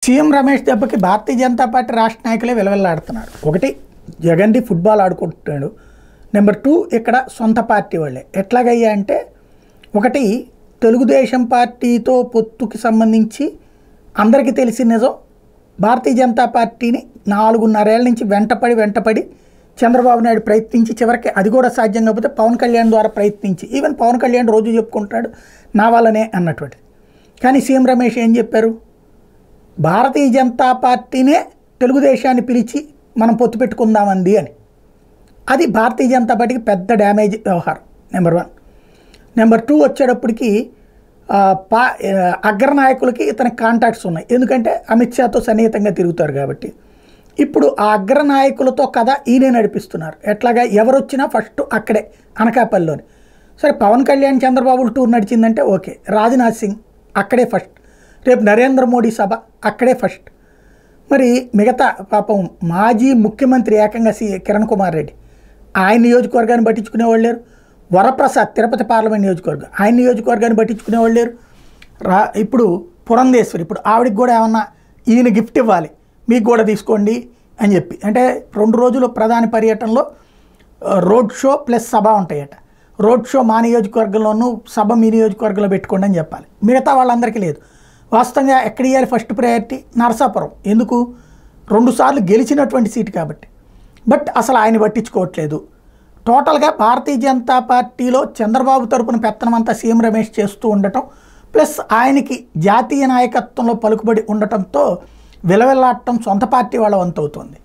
CM Ramesh దెబ్బకి Bharatiya Janata party రాష్ట్ర నాయకులే విలవిల్లాడుతున్నారు. ఒకటి, జగన్ది ఫుట్బాల్ ఆడుకుంటున్నాడు. నెంబర్ 2, ఇక్కడ సొంత పార్టీ వాళ్ళే ఎట్లాగయ్యా అంటే, ఒకటి తెలుగుదేశం పార్టీతో పొత్తుకి సంబంధించి అందరికీ తెలిసిన నిజం, భారతీయ జనతా పార్టీని 4.5 ఏళ్ల నుంచి వెంటపడి చంద్రబాబు నాయుడు ప్రయత్నించి చివరికి అది కూడా సాధ్యం కాకపోతే పవన్ కళ్యాణ్ ద్వారా ప్రయత్నించి, ఈవెన్ పవన్ కళ్యాణ్ రోజు చెప్పుకుంటాడు నా వల్లనే అన్నటువంటిది. కానీ సీఎం రమేష్ ఏం చెప్పారు, భారతీయ జనతా పార్టీనే తెలుగుదేశాన్ని పిలిచి మనం పొత్తు పెట్టుకుందామంది అని. అది భారతీయ జనతా పార్టీకి పెద్ద డ్యామేజ్ వ్యవహారం. నెంబర్ 1. నెంబర్ 2 వచ్చేటప్పటికి అగ్రనాయకులకి ఇతనికి కాంటాక్ట్స్ ఉన్నాయి, ఎందుకంటే అమిత్ షాతో సన్నిహితంగా తిరుగుతారు కాబట్టి. ఇప్పుడు ఆ అగ్రనాయకులతో కథ ఈయనే నడిపిస్తున్నారు. ఎట్లాగా ఎవరు వచ్చినా ఫస్ట్ అక్కడే అనకాపల్లిలోని. సరే, పవన్ కళ్యాణ్ చంద్రబాబు టూర్ నడిచిందంటే ఓకే, రాజ్నాథ్ సింగ్ అక్కడే ఫస్ట్, రేపు నరేంద్ర మోడీ సభ అక్కడే ఫస్ట్. మరి మిగతా పాపం మాజీ ముఖ్యమంత్రి ఏకంగా కిరణ్ కుమార్ రెడ్డి, ఆయన నియోజకవర్గాన్ని పట్టించుకునేవాళ్ళు లేరు. వరప్రసాద్ తిరుపతి పార్లమెంట్ నియోజకవర్గం, ఆయన నియోజకవర్గాన్ని పట్టించుకునేవాళ్ళు లేరు. ఇప్పుడు పురంధేశ్వరి, ఇప్పుడు ఆవిడకి కూడా ఏమన్నా ఈయన గిఫ్ట్ ఇవ్వాలి, మీకు కూడా తీసుకోండి అని చెప్పి, అంటే 2 రోజులు ప్రధాని పర్యటనలో రోడ్ షో ప్లస్ సభ ఉంటాయట. రోడ్ షో మా నియోజకవర్గంలోనూ, సభ మీ నియోజకవర్గంలో పెట్టుకోండి అని చెప్పాలి. మిగతా వాళ్ళందరికీ లేదు. వాస్తవంగా ఎక్కడ ఇవ్వాలి ఫస్ట్ ప్రయారిటీ? నరసాపురం. ఎందుకు? 2 సార్లు గెలిచినటువంటి సీటు కాబట్టి. బట్ అసలు ఆయన పట్టించుకోవట్లేదు. టోటల్గా భారతీయ జనతా పార్టీలో చంద్రబాబు తరపున పెత్తనమంతా సీఎం రమేష్ చేస్తూ ఉండటం, ప్లస్ ఆయనకి జాతీయ నాయకత్వంలో పలుకుబడి ఉండటంతో విలవిల్లాడటం సొంత పార్టీ వాళ్ళ వంతవుతోంది.